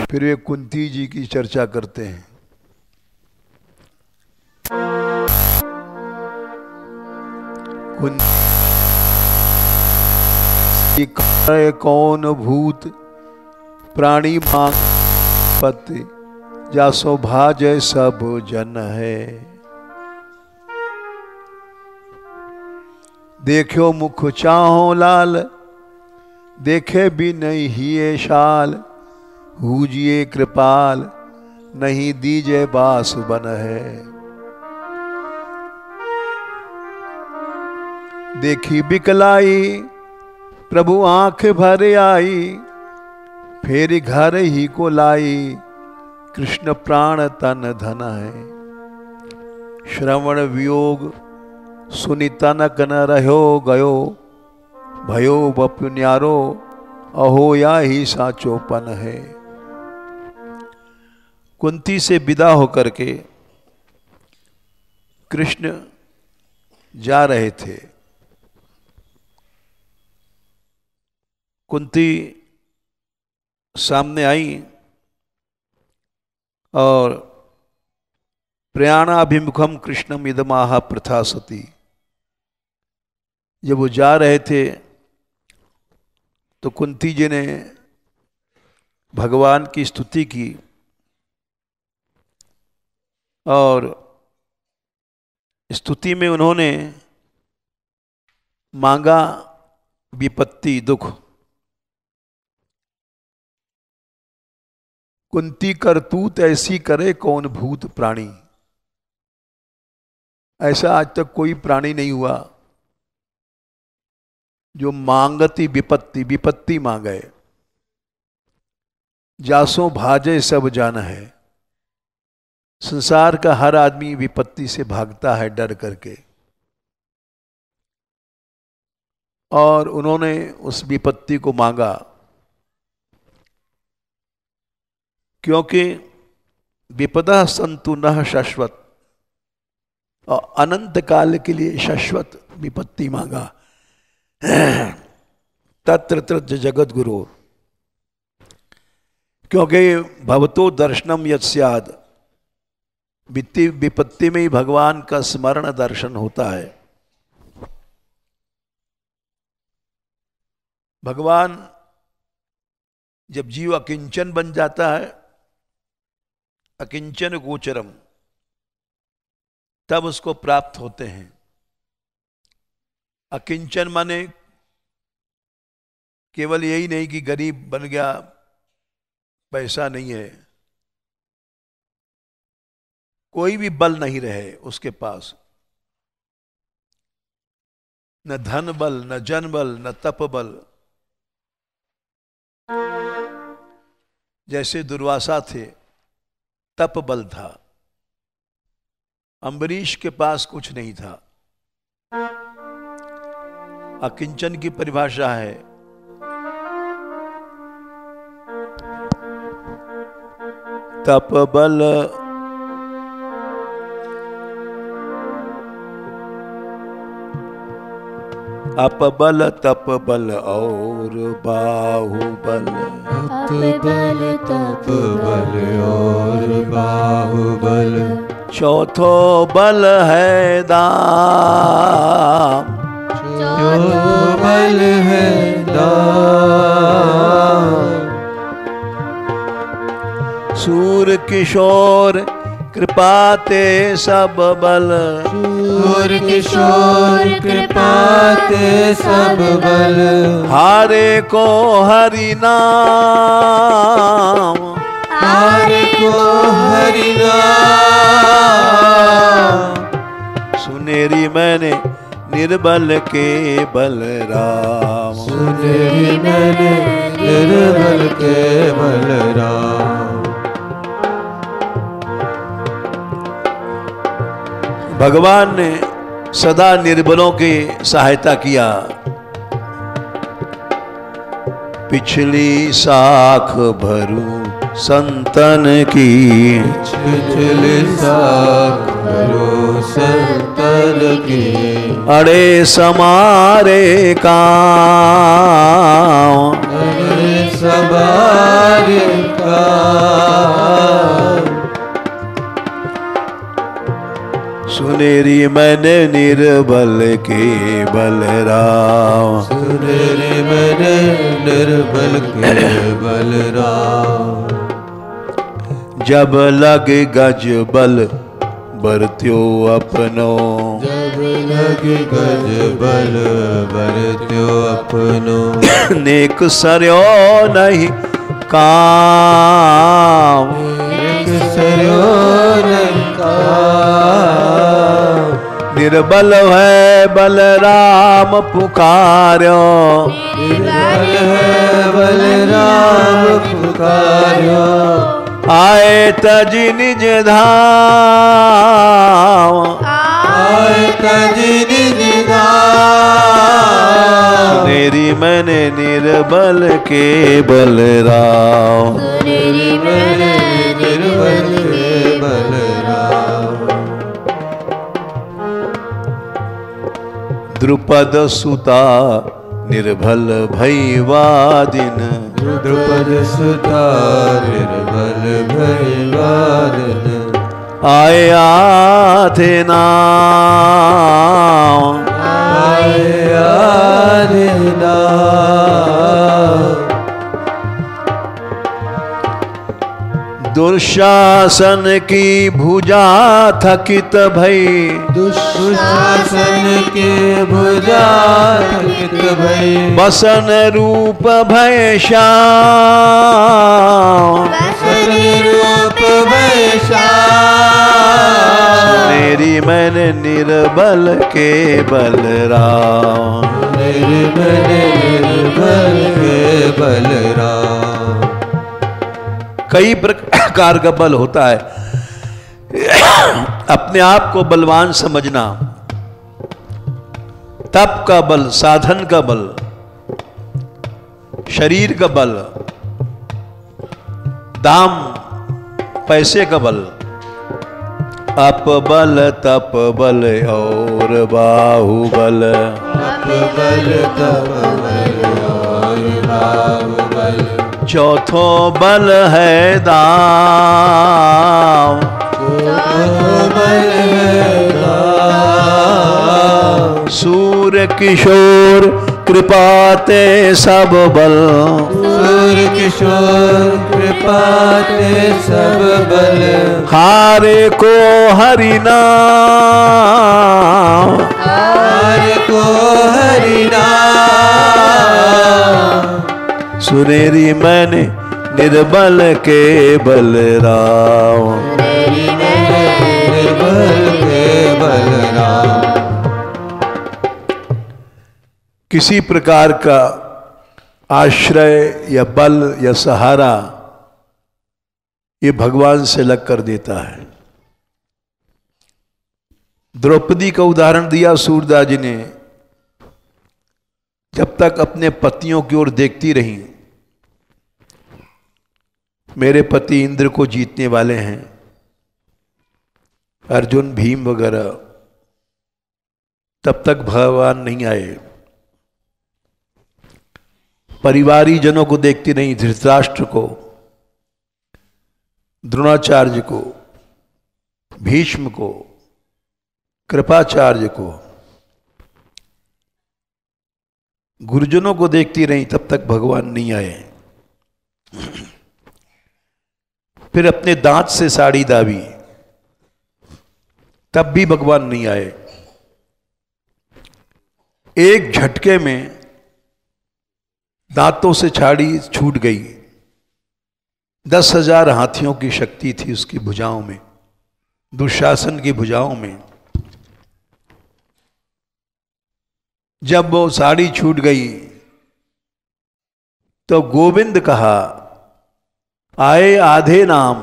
फिर वे कुंती जी की चर्चा करते हैं। कौन भूत प्राणी मांग पति, जासो भाजय सब जन है। देखो मुख चाहो लाल, देखे भी नहीं हिये शाल। हूजिए कृपाल, नहीं दीजे बास बन है। देखी बिकलाई, प्रभु आंख भर आई। फेर घर ही को लाई, कृष्ण प्राण तन धन है। श्रवण वियोग, सुनि तनक न रहो गयो। भयो बपु न्यारो, अहो या ही साचोपन है। कुंती से विदा होकर के कृष्ण जा रहे थे। कुंती सामने आई और प्रयाणाभिमुखम कृष्णम इदमाह प्रथा सती। जब वो जा रहे थे तो कुंती जी ने भगवान की स्तुति की और स्तुति में उन्होंने मांगा विपत्ति दुख। कुंती करतूत ऐसी करे कौन भूत प्राणी। ऐसा आज तक कोई प्राणी नहीं हुआ जो मांगती विपत्ति, विपत्ति मांगे। जासों भाजे सब जान है। संसार का हर आदमी विपत्ति से भागता है डर करके, और उन्होंने उस विपत्ति को मांगा क्योंकि विपदा संतु न शाश्वत, और अनंत काल के लिए शाश्वत विपत्ति मांगा। तत्र तत्र जगत गुरु, क्योंकि भवतो दर्शनम यत् स्याद। विपत्ति में ही भगवान का स्मरण दर्शन होता है। भगवान जब जीव अकिंचन बन जाता है, अकिंचन गोचरम, तब उसको प्राप्त होते हैं। अकिंचन माने केवल यही नहीं कि गरीब बन गया, पैसा नहीं है, कोई भी बल नहीं रहे उसके पास, न धन बल, न जन बल, न तप बल। जैसे दुर्वासा थे, तप बल था। अम्बरीश के पास कुछ नहीं था। अकिंचन की परिभाषा है तप बल, अपबल, तप बल और बाहुबल। अपबल, तप बल और बाहुबल। चौथो बल है दाम। चौथो बल है दाम। सूर किशोर कृपाते सब बल। सूर किशोर कृपाते सब बल। हारे को हरि नाम। हारे को हरि नाम। सुनेरी मैंने निर्बल के बलराम। सुनेरी मैंने निर्बल के बलराम। भगवान ने सदा निर्बलों की सहायता किया। पिछली साख भरू संतन की। पिछली साख भरू संतन सकल के अड़े समारे काम सवार का सुनेरी मैंने निर्बल के बलराम सुनेरी मैंने निर्बल के बलराम जब लग गज बल बरत्यो अपनो जब लगे गज बल बरत्यो अपनो नेक सरयो नहीं काम एक सरयो निर्बल है बलराम पुकार्यो निर्बल है बलराम पुकार्यो आए तज निज धाम आए तज निज धाम सुनेरी मैंने निर्बल के बलराम सुनेरी मैंने निर्बल के बलराम द्रुपद सुता निर्भल भैवादिन द्रुपद सुता निर्बल भैवादिन आए आथे नाम आए आधे नाम दुशासन की भुजा थकित भई दुशासन के भुजा थकित भई बसन रूप भय श्याम बसन रूप भय श्याम मेरी मैंने निर्बल के बलराम मेरे मैंने निर्बल के बलराम कई प्रकार का बल होता है। अपने आप को बलवान समझना, तप का बल, साधन का बल, शरीर का बल, दाम पैसे का बल, अप बल तप बल और बाहुबल अप बल तप बल और बाहुबल चौथो बल है दाम बल है दाम सूर्य किशोर कृपाते सब बल सूर्य किशोर कृपाते सब बल हारे को हरि नाम हारे को हरि नाम सुनेरी मैंने निर्बल के बलराम निर्बल के बलराम किसी प्रकार का आश्रय या बल या सहारा ये भगवान से लग कर देता है। द्रौपदी का उदाहरण दिया सूरदास जी ने। जब तक अपने पतियों की ओर देखती रही, मेरे पति इंद्र को जीतने वाले हैं, अर्जुन भीम वगैरह, तब तक भगवान नहीं आए। परिवारी जनों को देखती नहीं, धृतराष्ट्र को, द्रोणाचार्य को, भीष्म को, कृपाचार्य को, गुरुजनों को देखती रही, तब तक भगवान नहीं आए। फिर अपने दांत से साड़ी दाबी, तब भी भगवान नहीं आए। एक झटके में दांतों से छाड़ी छूट गई। 10,000 हाथियों की शक्ति थी उसकी भुजाओं में, दुशासन की भुजाओं में। जब वो साड़ी छूट गई तो गोविंद कहा, आए आधे नाम।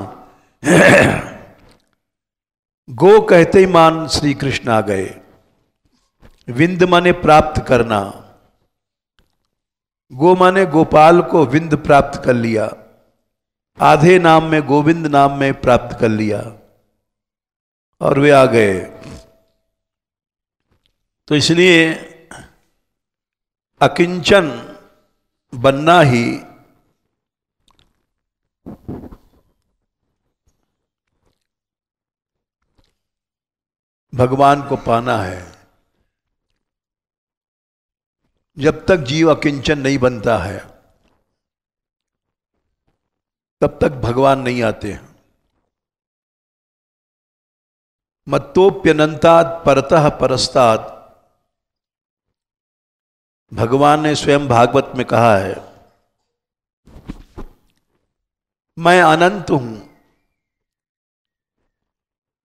गो कहते ही मान श्री कृष्ण आ गए। विंद माने प्राप्त करना, गो माने गोपाल को विंद प्राप्त कर लिया। आधे नाम में गोविंद नाम में प्राप्त कर लिया और वे आ गए। तो इसलिए अकिंचन बनना ही भगवान को पाना है। जब तक जीव अकिंचन नहीं बनता है तब तक भगवान नहीं आते हैं। मत्तोप्यनंतात् परतः परस्तात्, भगवान ने स्वयं भागवत में कहा है, मैं अनंत हूं,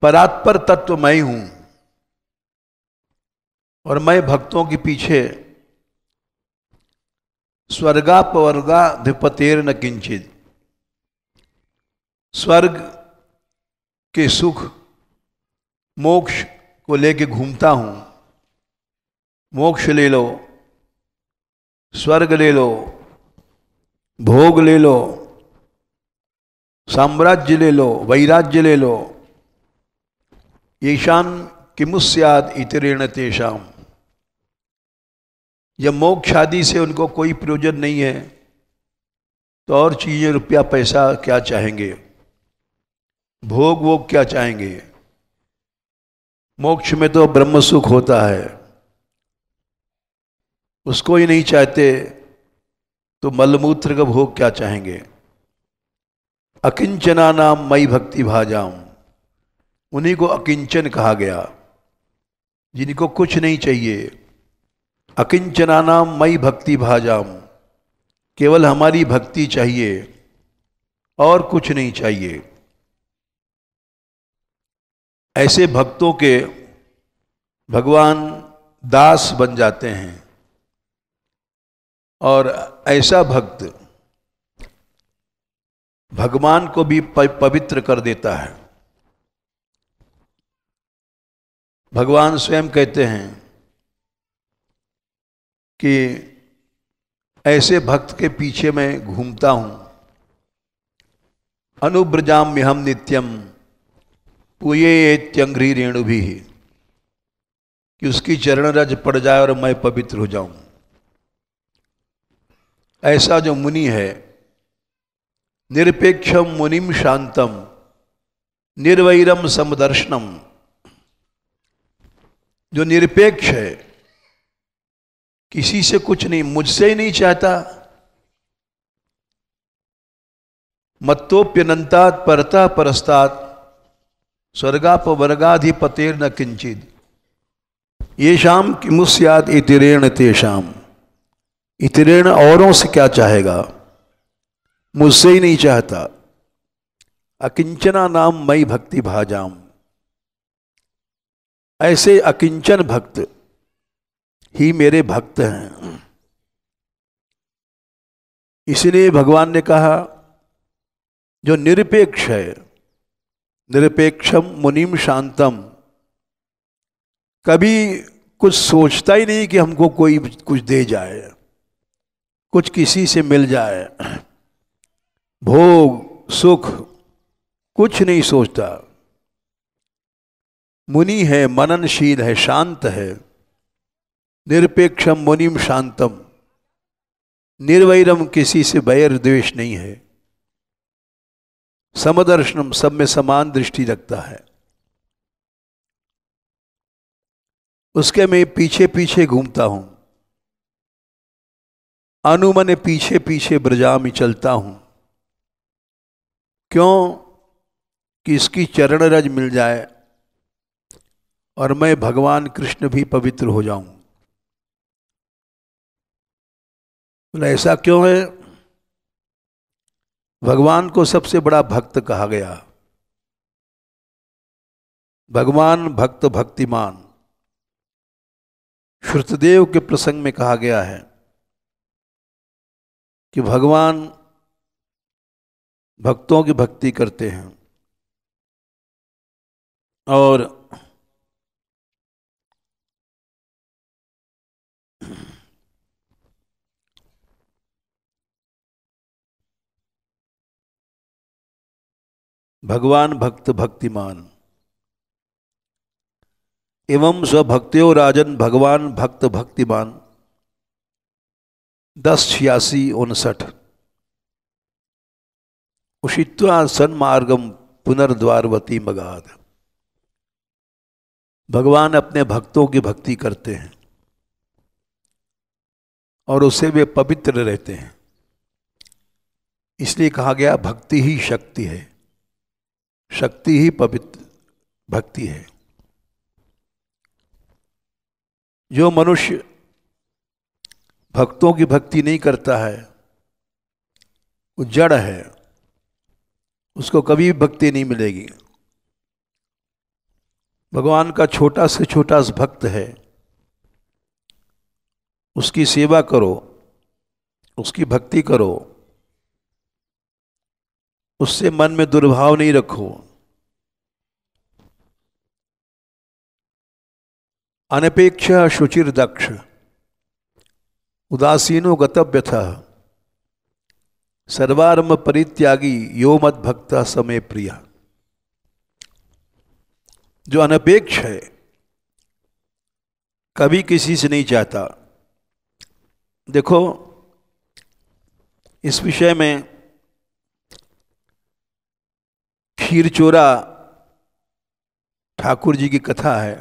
परात्पर तत्व मैं हूं, और मैं भक्तों के पीछे स्वर्गापवर्गाधिपतेर न किंचित, स्वर्ग के सुख मोक्ष को लेके घूमता हूं। मोक्ष ले लो, स्वर्ग ले लो, भोग ले लो, साम्राज्य ले लो, वैराज्य ले लो, येषां किमुस्याद इतरेण तेषाम। जब मोक्ष आदि से उनको कोई प्रयोजन नहीं है तो और चीजें, रुपया पैसा क्या चाहेंगे, भोग वोग क्या चाहेंगे। मोक्ष में तो ब्रह्म सुख होता है, उसको ही नहीं चाहते तो मलमूत्र का भोग क्या चाहेंगे। अकिंचना नाम मई भक्ति भाजाम, उन्हीं को अकिंचन कहा गया, जिनको कुछ नहीं चाहिए। अकिंचना नाम मई भक्ति भाजाम, केवल हमारी भक्ति चाहिए और कुछ नहीं चाहिए। ऐसे भक्तों के भगवान दास बन जाते हैं, और ऐसा भक्त भगवान को भी पवित्र कर देता है। भगवान स्वयं कहते हैं कि ऐसे भक्त के पीछे मैं घूमता हूं, अनुब्रजाम्य हम नित्यम पूयेत्यंघ्रि रेणु भी, कि उसकी चरण रज पड़ जाए और मैं पवित्र हो जाऊं। ऐसा जो मुनि है, निरपेक्षम मुनिम शांतम निर्वैरम समदर्शनम, जो निरपेक्ष है, किसी से कुछ नहीं, मुझसे ही नहीं चाहता। मत्तोप्यनंतात् परतः परस्तात् स्वर्गापवर्गाधिपतेर न किंचित, येषां किमुस्याद इतिरेण तेषाम। इतिरेण औरों से क्या चाहेगा, मुझसे ही नहीं चाहता। अकिंचना नाम मई भक्ति भाजाम, ऐसे अकिंचन भक्त ही मेरे भक्त हैं। इसलिए भगवान ने कहा, जो निरपेक्ष है, निरपेक्षम मुनिम शांतम, कभी कुछ सोचता ही नहीं कि हमको कोई कुछ दे जाए, कुछ किसी से मिल जाए, भोग सुख कुछ नहीं सोचता। मुनि है, मननशील है, शांत है। निरपेक्षम मुनिम शांतम, निर्वैरम, किसी से बैर द्वेष नहीं है। समदर्शनम, सब में समान दृष्टि रखता है। उसके मैं पीछे पीछे घूमता हूं, अनुमन पीछे पीछे ब्रजा में चलता हूं। क्यों? कि इसकी चरण रज मिल जाए और मैं भगवान कृष्ण भी पवित्र हो जाऊं। बोला ऐसा क्यों है? भगवान को सबसे बड़ा भक्त कहा गया। भगवान भक्त भक्तिमान, श्रुतदेव के प्रसंग में कहा गया है कि भगवान भक्तों की भक्ति करते हैं और भगवान भक्त भक्तिमान। एवं स्वभक्त्यो राजन भगवान भक्त भक्तिमान 1086-59 उषित्वा सन्मार्गम पुनर्द्वारवती मगाध। भगवान अपने भक्तों की भक्ति करते हैं और उससे वे पवित्र रहते हैं। इसलिए कहा गया भक्ति ही शक्ति है, शक्ति ही पवित्र भक्ति है। जो मनुष्य भक्तों की भक्ति नहीं करता है वो जड़ है, उसको कभी भक्ति नहीं मिलेगी। भगवान का छोटा से छोटा भक्त है, उसकी सेवा करो, उसकी भक्ति करो, उससे मन में दुर्भाव नहीं रखो। अनपेक्ष शुचिर दक्ष उदासीनो गतव्यथः सर्वारंभ परित्यागी यो मद भक्ता समय प्रिया। जो अनपेक्ष है, कभी किसी से नहीं चाहता। देखो, इस विषय में खीर चोरा ठाकुर जी की कथा है।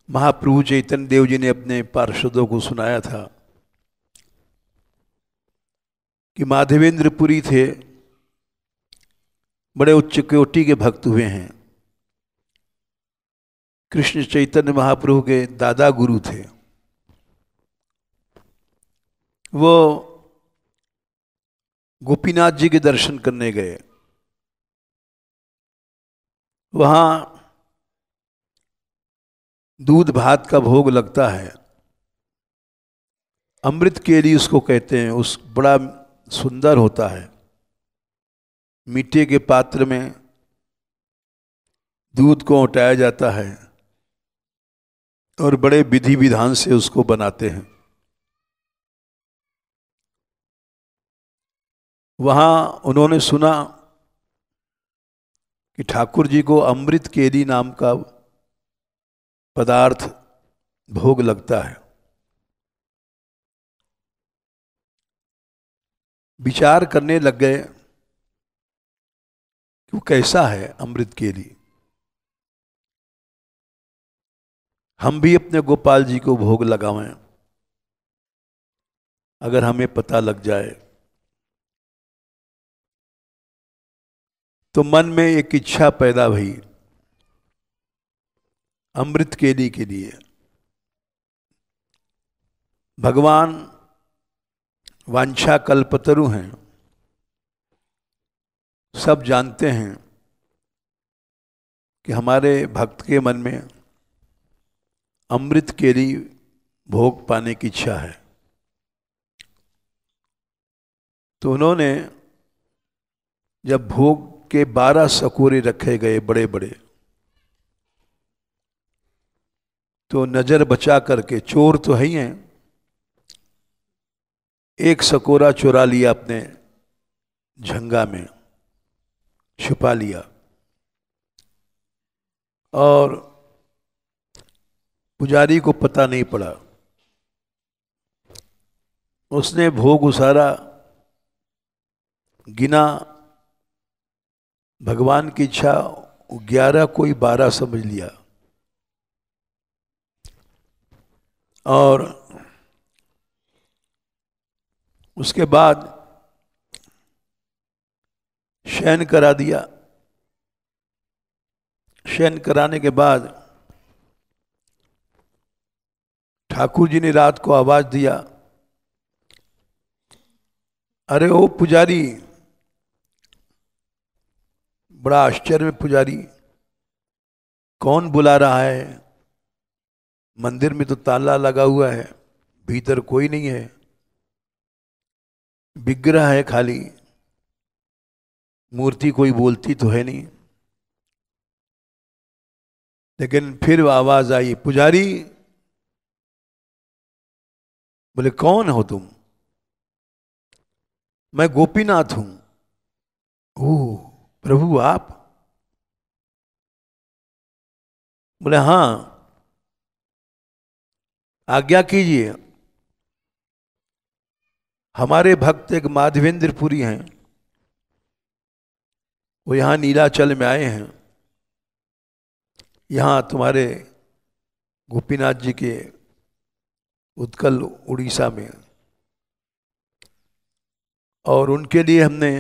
महाप्रभु चैतन्य देव जी ने अपने पार्षदों को सुनाया था कि माधवेंद्रपुरी थे, बड़े उच्च कोटि के भक्त हुए हैं। कृष्ण चैतन्य महाप्रभु के दादा गुरु थे। वो गोपीनाथ जी के दर्शन करने गए। वहाँ दूध भात का भोग लगता है, अमृत केली उसको कहते हैं। उस बड़ा सुंदर होता है, मिट्टी के पात्र में दूध को उठाया जाता है और बड़े विधि विधान से उसको बनाते हैं। वहाँ उन्होंने सुना कि ठाकुर जी को अमृत केली नाम का पदार्थ भोग लगता है। विचार करने लग गए कि वो कैसा है अमृत केली। हम भी अपने गोपाल जी को भोग लगावें, अगर हमें पता लग जाए। तो मन में एक इच्छा पैदा हुई अमृत केली के लिए। भगवान वांछा कल्पतरु हैं, सब जानते हैं कि हमारे भक्त के मन में अमृत केली भोग पाने की इच्छा है। तो उन्होंने जब भोग के 12 सकोरे रखे गए बड़े बड़े, तो नजर बचा करके, चोर तो है ही हैं, एक सकोरा चुरा लिया, अपने झंगा में छुपा लिया और पुजारी को पता नहीं पड़ा। उसने भोग उसारा, गिना, भगवान की इच्छा 11 कोई 12 समझ लिया और उसके बाद शयन करा दिया। शयन कराने के बाद ठाकुर जी ने रात को आवाज दिया, अरे ओ पुजारी। बड़ा आश्चर्य में पुजारी, कौन बुला रहा है? मंदिर में तो ताला लगा हुआ है, भीतर कोई नहीं है, विग्रह है खाली, मूर्ति कोई बोलती तो है नहीं। लेकिन फिर आवाज आई, पुजारी। बोले, कौन हो तुम? मैं गोपीनाथ हूं। ओह प्रभु, आप? बोले हाँ, आज्ञा कीजिए। हमारे भक्त एक माधवेंद्रपुरी हैं, वो यहाँ नीलाचल में आए हैं, यहाँ तुम्हारे गोपीनाथ जी के उत्कल उड़ीसा में, और उनके लिए हमने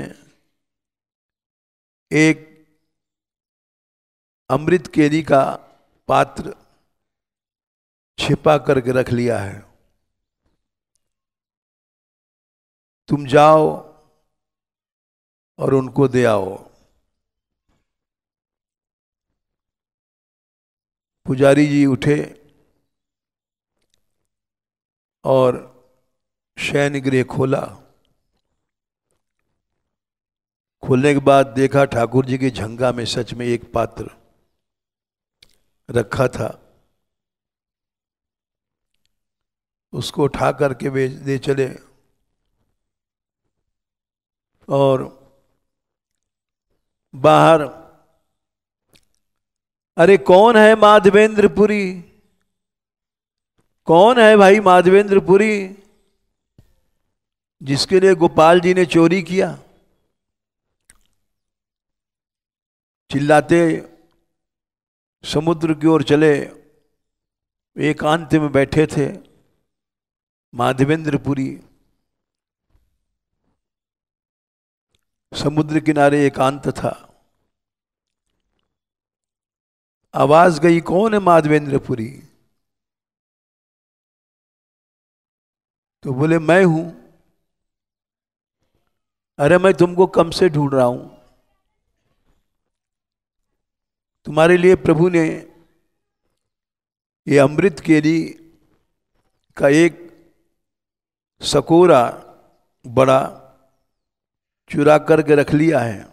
एक अमृत केरी का पात्र छिपा करके रख लिया है। तुम जाओ और उनको दे आओ। पुजारी जी उठे और शयन गृह खोला। खोलने के बाद देखा ठाकुर जी के झंगा में सच में एक पात्र रखा था। उसको उठा करके वे दे चले, और बाहर, अरे कौन है माधवेंद्रपुरी, कौन है भाई माधवेंद्रपुरी जिसके लिए गोपाल जी ने चोरी किया? चिल्लाते समुद्र की ओर चले। एकांत में बैठे थे माधवेंद्रपुरी, समुद्र किनारे एकांत था। आवाज गई, कौन है माधवेंद्रपुरी? तो बोले मैं हूं। अरे मैं तुमको कब से ढूंढ रहा हूं। तुम्हारे लिए प्रभु ने ये अमृत केरी का एक सकोरा बड़ा चुरा करके रख लिया है।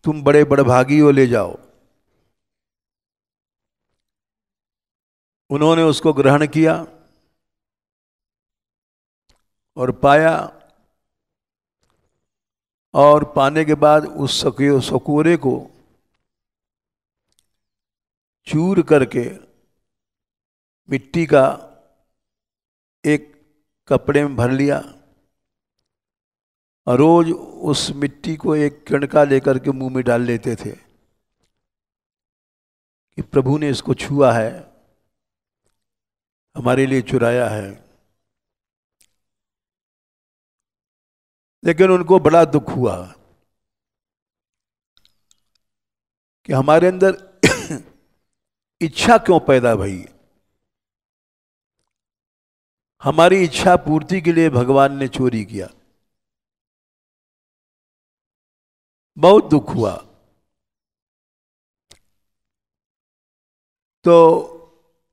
तुम बड़े बड़भागी हो, ले जाओ। उन्होंने उसको ग्रहण किया और पाया, और पाने के बाद उस सकोरे को चूर करके मिट्टी का एक कपड़े में भर लिया, और रोज उस मिट्टी को एक कणका लेकर के मुंह में डाल लेते थे कि प्रभु ने इसको छुआ है, हमारे लिए चुराया है। लेकिन उनको बड़ा दुख हुआ कि हमारे अंदर इच्छा क्यों पैदा भई। हमारी इच्छा पूर्ति के लिए भगवान ने चोरी किया। बहुत दुख हुआ। तो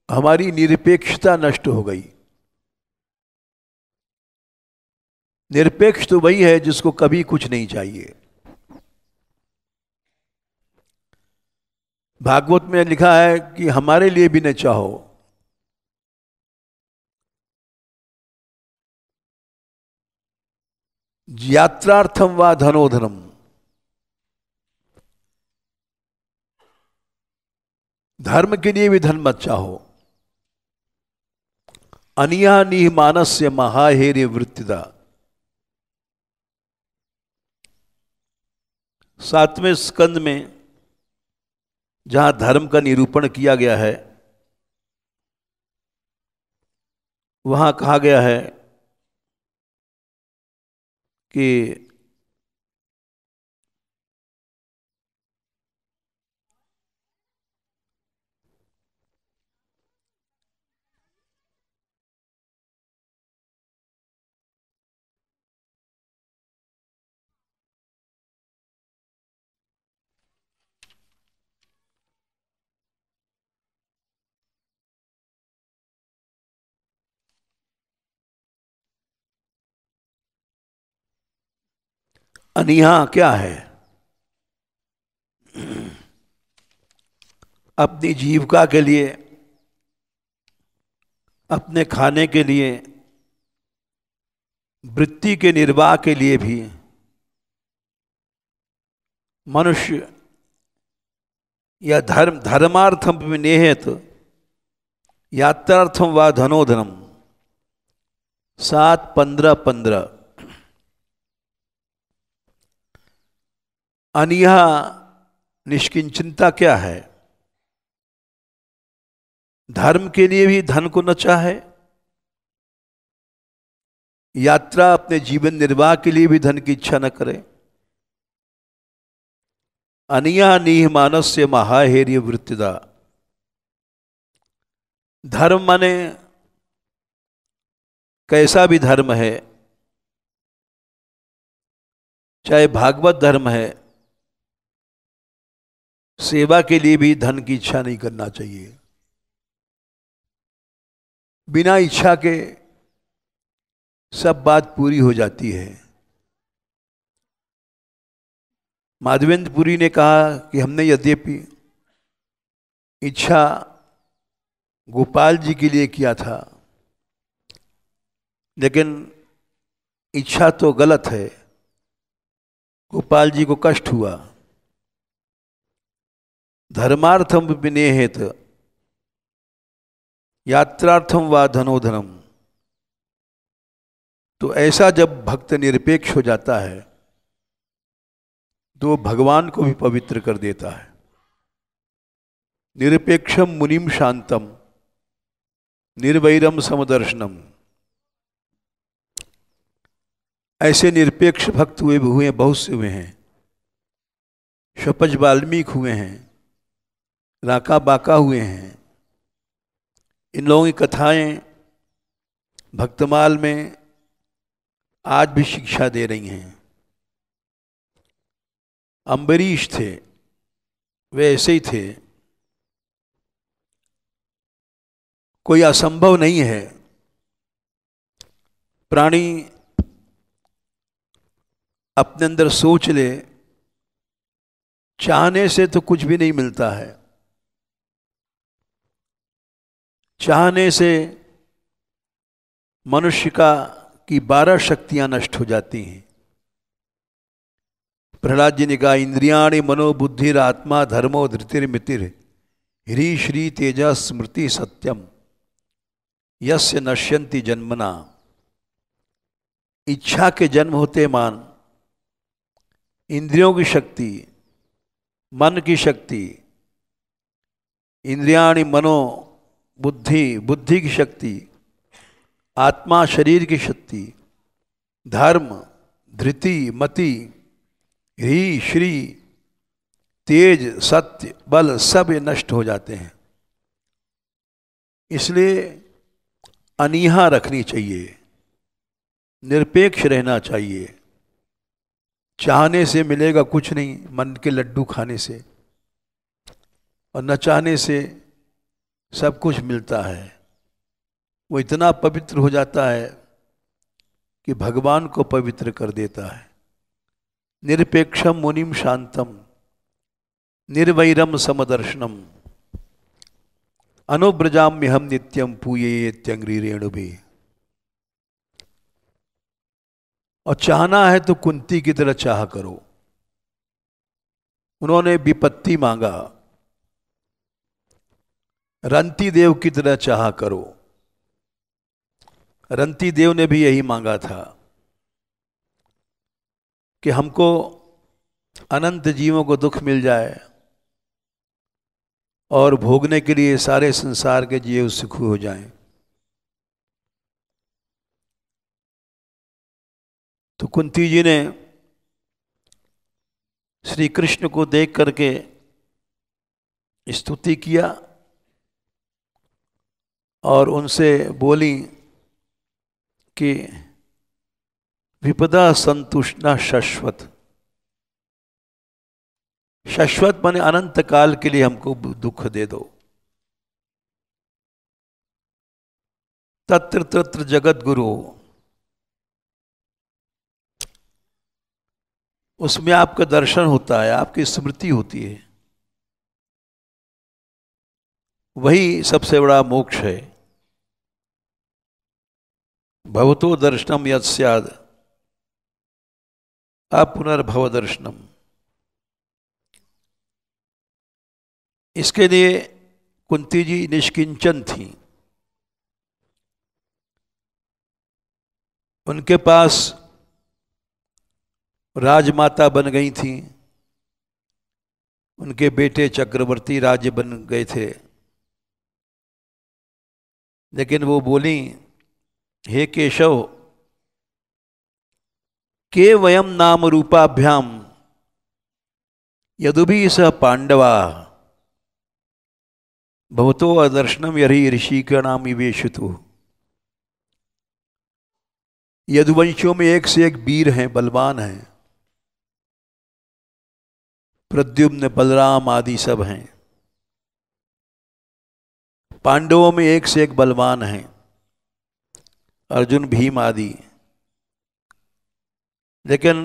हमारी निरपेक्षता नष्ट हो गई। निरपेक्ष तो वही है जिसको कभी कुछ नहीं चाहिए। भागवत में लिखा है कि हमारे लिए भी न चाहो। यात्रार्थम व धनोधनम, धर्म के लिए भी धन मत चाहो। अनिया निह मानस्य महाहेर्य वृत्तिदा। 7वें स्कंद में जहां धर्म का निरूपण किया गया है, वहां कहा गया है कि अनिहा क्या है? अपनी जीविका के लिए, अपने खाने के लिए, वृत्ति के निर्वाह के लिए भी मनुष्य या धर्मार्थम विनेहेत यात्रार्थम वा धनोधनम 7-15-15। अनिहा निष्किंचनता क्या है? धर्म के लिए भी धन को न चाहे, यात्रा अपने जीवन निर्वाह के लिए भी धन की इच्छा न करे। अनिया नीह मानस्य महाहेर्य वृत्तिदा। धर्म माने कैसा भी धर्म है, चाहे भागवत धर्म है, सेवा के लिए भी धन की इच्छा नहीं करना चाहिए। बिना इच्छा के सब बात पूरी हो जाती है। माधवेंद्र पुरी ने कहा कि हमने यद्यपि इच्छा गोपाल जी के लिए किया था, लेकिन इच्छा तो गलत है, गोपाल जी को कष्ट हुआ। धर्मार्थम विनेहेत यात्रार्थम वा धनोधनम। तो ऐसा जब भक्त निरपेक्ष हो जाता है तो भगवान को भी पवित्र कर देता है। निरपेक्षम मुनिम शांतम निर्वैरम समदर्शनम। ऐसे निरपेक्ष भक्त हुए बहुत से हुए हैं। शपज वाल्मीकि हुए हैं, राका बाका हुए हैं। इन लोगों की कथाएं भक्तमाल में आज भी शिक्षा दे रही हैं। अम्बरीश थे, वे ऐसे ही थे। कोई असंभव नहीं है। प्राणी अपने अंदर सोच ले, चाहने से तो कुछ भी नहीं मिलता है। चाहने से मनुष्य की 12 शक्तियां नष्ट हो जाती हैं। प्रहलाद जी ने कहा, इंद्रियाणि मनोबुद्धिर आत्मा धर्मो धृतिर्मितिर ह्री श्री तेजा स्मृति सत्यम यस्य नश्यन्ति जन्मना। इच्छा के जन्म होते मान, इंद्रियों की शक्ति, मन की शक्ति, इंद्रियाणि मनो बुद्धि, बुद्धि की शक्ति, आत्मा शरीर की शक्ति, धर्म धृति मति ह्री श्री तेज सत्य बल सब ये नष्ट हो जाते हैं। इसलिए अनीहा रखनी चाहिए, निरपेक्ष रहना चाहिए। चाहने से मिलेगा कुछ नहीं, मन के लड्डू खाने से, और न चाहने से सब कुछ मिलता है। वो इतना पवित्र हो जाता है कि भगवान को पवित्र कर देता है। निरपेक्षम मुनिम शांतम निर्वैरम समदर्शनम अनुब्रजाम्यहम नित्यम पूयेत्यंग्री रेणुभि। और चाहना है तो कुंती की तरह चाह करो। उन्होंने विपत्ति मांगा, रंती देव की तरह चाह करो। रंती देव ने भी यही मांगा था कि हमको अनंत जीवों को दुख मिल जाए और भोगने के लिए सारे संसार के जीव सुखी हो जाएं। तो कुंती जी ने श्री कृष्ण को देख करके स्तुति किया और उनसे बोली कि विपदा संतुष्णा शाश्वत। शाश्वत माने अनंत काल के लिए हमको दुख दे दो। तत्र तत्र जगत गुरु, उसमें आपका दर्शन होता है, आपकी स्मृति होती है। वही सबसे बड़ा मोक्ष है। भवतो दर्शनम यत् स्याद अपुनर्भव दर्शनम। इसके लिए कुंती जी निष्किंचन थी। उनके पास राजमाता बन गई थी, उनके बेटे चक्रवर्ती राज्य बन गए थे, लेकिन वो बोली, हे केशव, के वयम नाम रूपाभ्याम यदुभी स पांडवा भवतो अदर्शनम यरि ऋषिकणाम इवेशितु। यदुवंशियों में एक से एक वीर हैं, बलवान हैं, प्रद्युम्न बलराम आदि सब हैं। पांडवों में एक से एक बलवान हैं, अर्जुन भीम आदि। लेकिन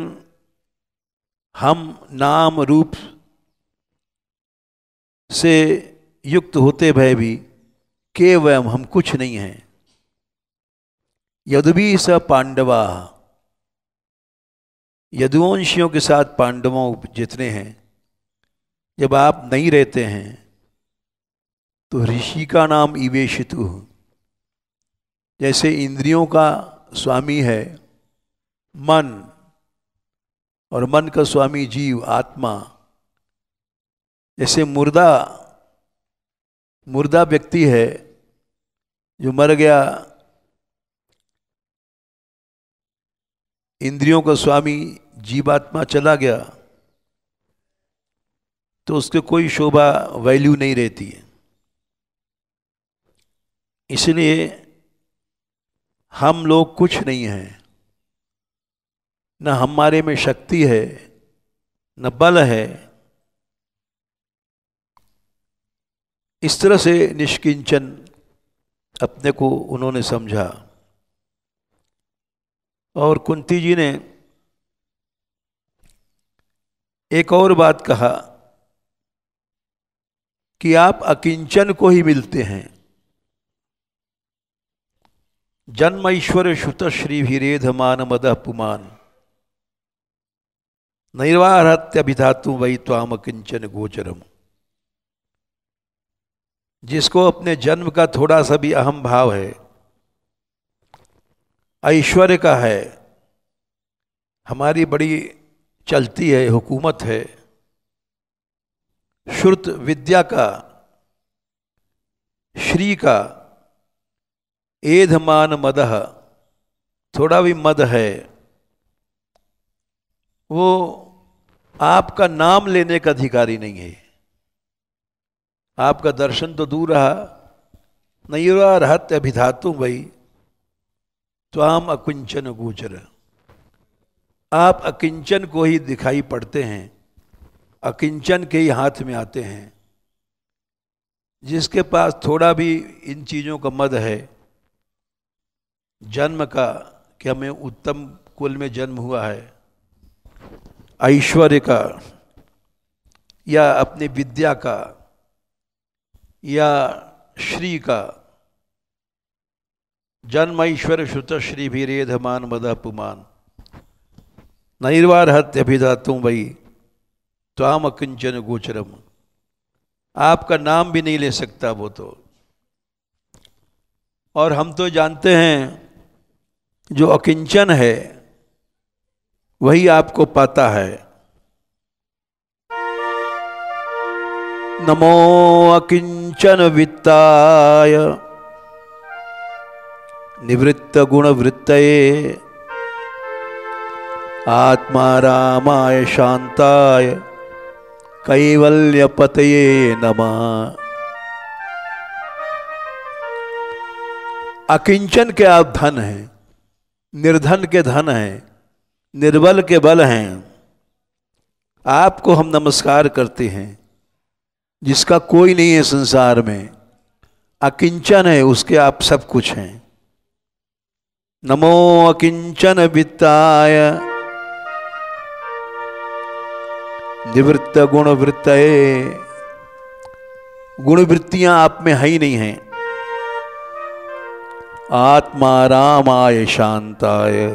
हम नाम रूप से युक्त होते भय भी केवल हम कुछ नहीं हैं। यदुभी स पांडवा, यदुवंशियों के साथ पांडवों जितने हैं, जब आप नहीं रहते हैं तो ऋषि का नाम इवेशितु, जैसे इंद्रियों का स्वामी है मन और मन का स्वामी जीव आत्मा, जैसे मुर्दा व्यक्ति है जो मर गया, इंद्रियों का स्वामी जीवात्मा चला गया, तो उसके कोई शोभा वैल्यू नहीं रहती है। इसलिए हम लोग कुछ नहीं हैं, न हमारे में शक्ति है न बल है। इस तरह से निष्किंचन अपने को उन्होंने समझा। और कुंती जी ने एक और बात कहा कि आप अकिंचन को ही मिलते हैं। जन्म ऐश्वर्य श्रुत श्री वीरेधमान मद पुमान नैर्वाहत्यभिधातु वही त्वाम किंचन गोचरम। जिसको अपने जन्म का थोड़ा सा भी अहम भाव है, ऐश्वर्य का है, हमारी बड़ी चलती है, हुकूमत है, श्रुत विद्या का, श्री का, एधमान मदह, थोड़ा भी मद है, वो आपका नाम लेने का अधिकारी नहीं है। आपका दर्शन तो दूर रहा, नैर्वाहत्य अभिधातु वही त्वाम अकिंचन गोचर। आप अकिंचन को ही दिखाई पड़ते हैं, अकिंचन के ही हाथ में आते हैं। जिसके पास थोड़ा भी इन चीज़ों का मद है, जन्म का कि हमें उत्तम कुल में जन्म हुआ है, ऐश्वर्य का या अपनी विद्या का या श्री का, जन्म ऐश्वर्य श्रुत श्री वीरेधमान मद पुमान नैर्वाहत्यभिधातु वही त्वाम अकिंचन गोचरम। आपका नाम भी नहीं ले सकता वो तो। और हम तो जानते हैं जो अकिंचन है वही आपको पाता है। नमो अकिंचन वित्ताय निवृत्त गुण वृत्तये आत्मा रामाय शांताय कैवल्य पतये नमः। अकिंचन के आप धन हैं, निर्धन के धन हैं, निर्बल के बल हैं। आपको हम नमस्कार करते हैं। जिसका कोई नहीं है संसार में, अकिंचन है, उसके आप सब कुछ हैं। नमो अकिंचन वित्ताय निवृत्त गुण वृत्तये। गुण वृत्तियां आप में है ही नहीं हैं। आत्मा रामाय शांताय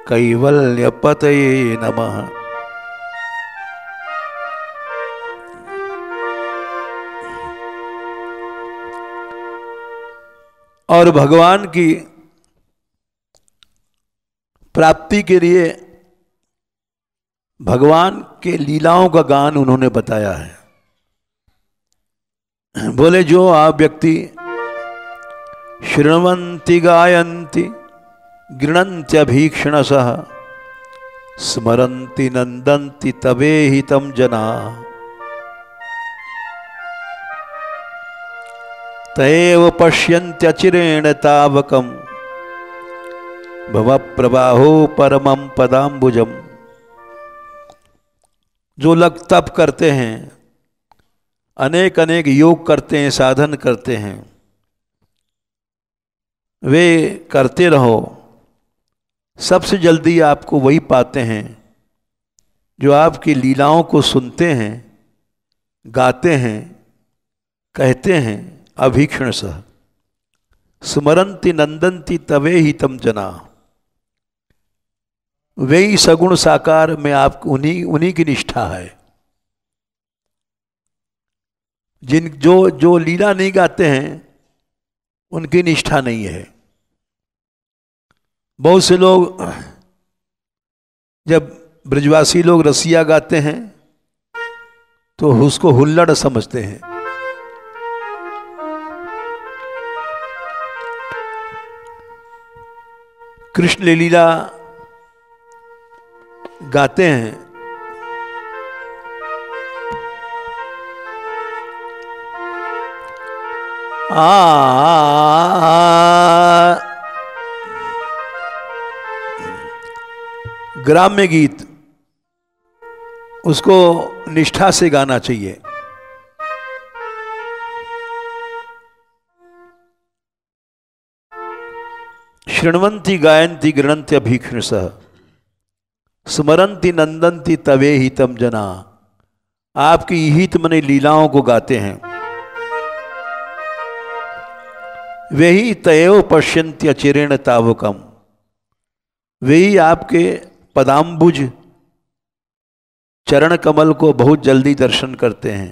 कैवल्य पतये नमः। और भगवान की प्राप्ति के लिए भगवान के लीलाओं का गान उन्होंने बताया है। बोले जो आप व्यक्ति शृण्वन्ति गायन्ति गृह्णन्त्यभीक्षणसः स्मरन्ति नन्दन्ति तवेहितं जना तएव पश्यन्त्यचिरेण तावकम् भवप्रवाहो परमं पदाम्बुजम्। जो लोग तप करते हैं, अनेक अनेक योग करते हैं, साधन करते हैं, वे करते रहो, सबसे जल्दी आपको वही पाते हैं जो आपकी लीलाओं को सुनते हैं, गाते हैं, कहते हैं अभीक्षण सह स्मरन्ति नंदन्ति तवेहितं जना। वही सगुण साकार में आप उन्हीं की निष्ठा है। जो लीला नहीं गाते हैं उनकी निष्ठा नहीं है। बहुत से लोग जब ब्रजवासी लोग रसिया गाते हैं तो उसको हुल्लड़ समझते हैं। कृष्ण लीला गाते हैं, ग्राम्य गीत, उसको निष्ठा से गाना चाहिए। शृण्वन्ति गायन्ति गृह्णन्ति अभीक्षणसः स्मरन्ति नंदन्ति तवेहितं जना। आपकी हित मने लीलाओं को गाते हैं। वही तयेव पश्यन्ति अचिरेण तावकम। वही आपके पदाम्बुज चरण कमल को बहुत जल्दी दर्शन करते हैं,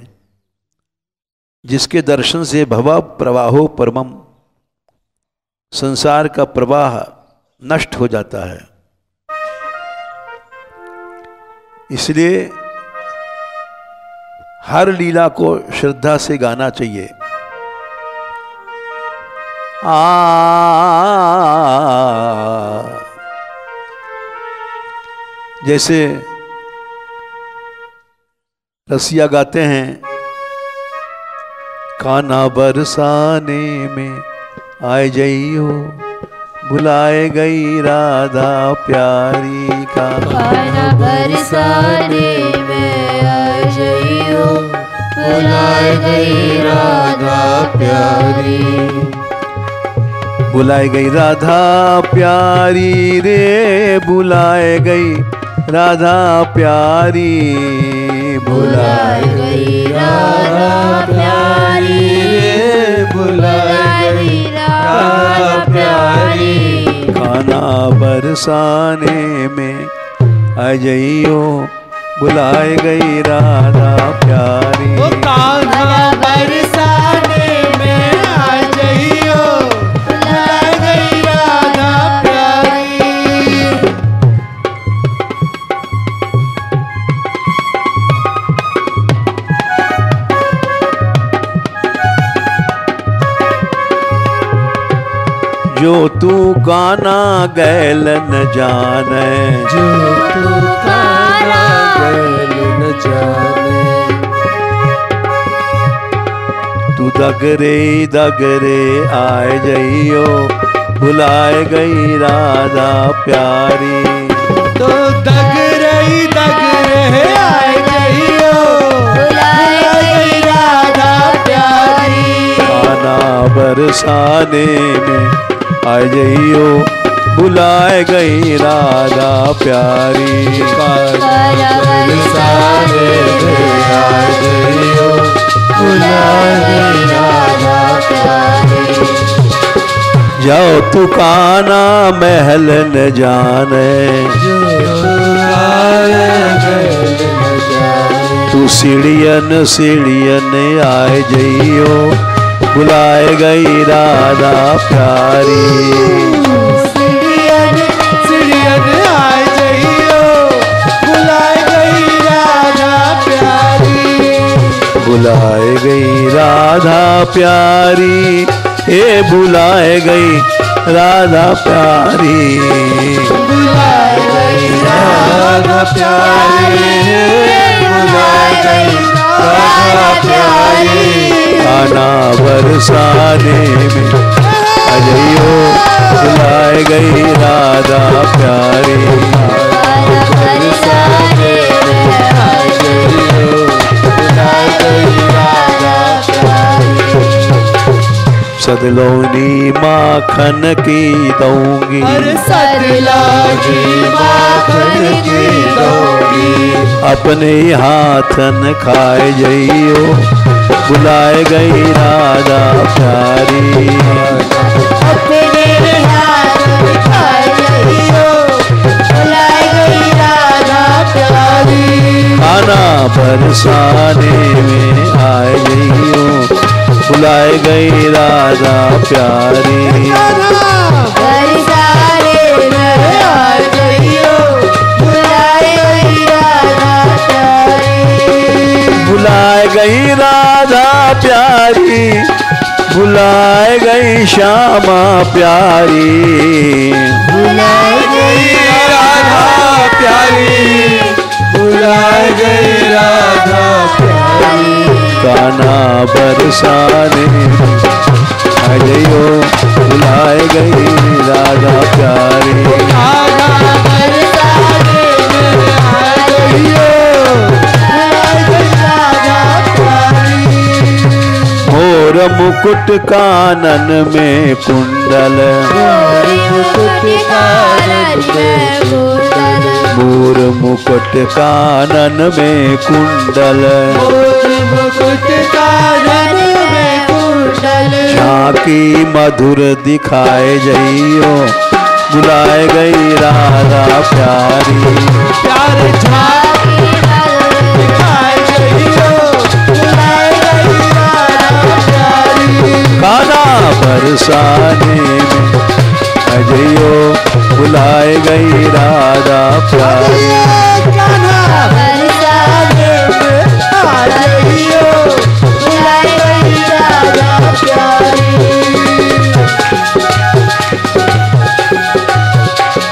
जिसके दर्शन से भव प्रवाहो परमम, संसार का प्रवाह नष्ट हो जाता है। इसलिए हर लीला को श्रद्धा से गाना चाहिए। जैसे रसिया गाते हैं, कान्हा बरसाने में आए जइयो, बुलाए गई राधा प्यारी का। कान्हा बरसाने में आए जइयो, बुलाए गई राधा प्यारी। बुलाए गई राधा प्यारी रे, बुलाए गई राधा प्यारी। बुलाए गई राधा प्यारी रे, बुलाए गई राधा प्यारी। कान्हा बरसाने में आ जइयो, बुलाए गई राधा प्यारी। कान्हा बरसाने में आ जइयो, बुलाए गई राधा प्यारी। जो तू गाना गैल न जाने, जो तू कान्हा गैल न जाने। तू दगरे दगरे आए जइयो, बुलाए गई राधा प्यारी। तो दगरे आए जइयो, बुलाए गई राधा प्यारी। कान्हा बरसाने में आ जइयो, बुलाए गई राधा प्यारी। कान्हा बरसाने में आ जइयो, बुलाए गई राधा प्यारी। जाओ तू कान्हा महल न जाने, जो आए गैल न जाने। तू सीढ़ियन सीढ़ियन आए जइयो, बुलाए गई राधा प्यारी। सिरियन सिरियन आए जइयो बुलाए गई राधा प्यारी। बुलाए गई राधा प्यारी, हे बुलाए गई राधा प्यारी। बुलाए गई राधा प्यारी, बुलाए गई राधा प्यारी। आना बरसाने में अजयो बुलाए गई राधा प्यारी। बरसाने में जइयो बुलाए गई राधा प्यारी। सदलोनी माखन की दूंगी, अरे सतलाजी माखन की दोगी। अपने हाथन खाए जइयो बुलाए गई राधा प्यारी। अपने हाथ खाए जइयो बुलाए गई राधा प्यारी। खाना बरसाने में आए जइयो बुलाए गई राधा प्यारी। बरसाने में आ जइयो बुलाए गई राधा प्यारी। बुलाए गई राधा प्यारी, बुलाए गई श्यामा प्यारी। बुलाए गई राधा प्यारी, बुलाए गई राधा प्यारी। काना बरसाने अजयो बुलाए गई राधा प्यारी। राधा बरसाने में आ जइयो बुलाए गई राधा प्यारी। मोर मुकुट कानन में कुंडल, मोर मुकुट कानन में कुंडल। मुकुट कानन में कुंडल। झांकी मधुर दिखाए जइयो बुलाए गई राधा प्यारी। प्यार झांकी दिखाए जइयो बुलाए गई राधा प्यारी। काना बरसाने में अजयो बुलाए गई राधा प्यारी। कान्हा बरसाने में आ जइयो बुलाए गई राधा प्यारी।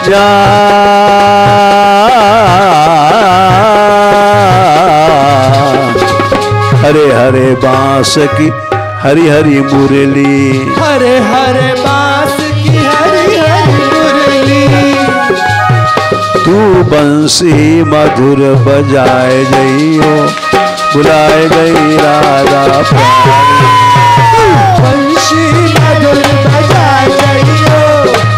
जा हरे हरे बांस की हरी हरी मुरली, हरे हरे बांस की हरी हरी मुरली। तू बंसी मधुर बजाए जइयो बुलाए गई राधा प्यारी। बंशी मधुर बजाए जइयो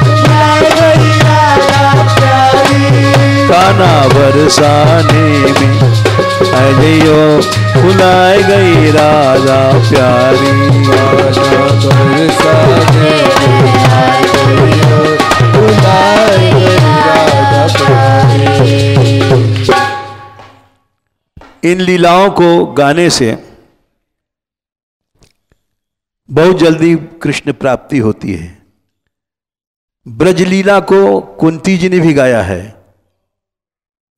बुलाए गई राधा प्यारी। काना बरसाने में अजयो बुलाए गई राधा प्यारी। राधा बरसाने में आ जइयो बुलाए गई राधा प्यारी। इन लीलाओं को गाने से बहुत जल्दी कृष्ण प्राप्ति होती है। ब्रज लीला को कुंती जी ने भी गाया है।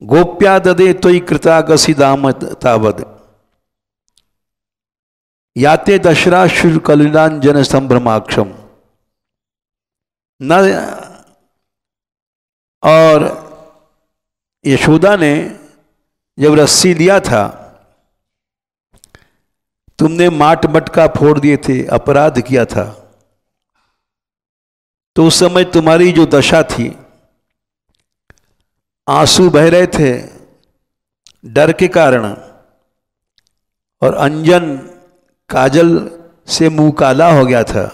गोप्या ददे त्वयि कृतागसि दाम तावद याते दशरा शुल कलिलांजन संभ्रमाक्षम न। और यशोदा ने जब रस्सी लिया था, तुमने माट मटका फोड़ दिए थे, अपराध किया था, तो उस समय तुम्हारी जो दशा थी, आंसू बह रहे थे डर के कारण, और अंजन काजल से मुंह काला हो गया था।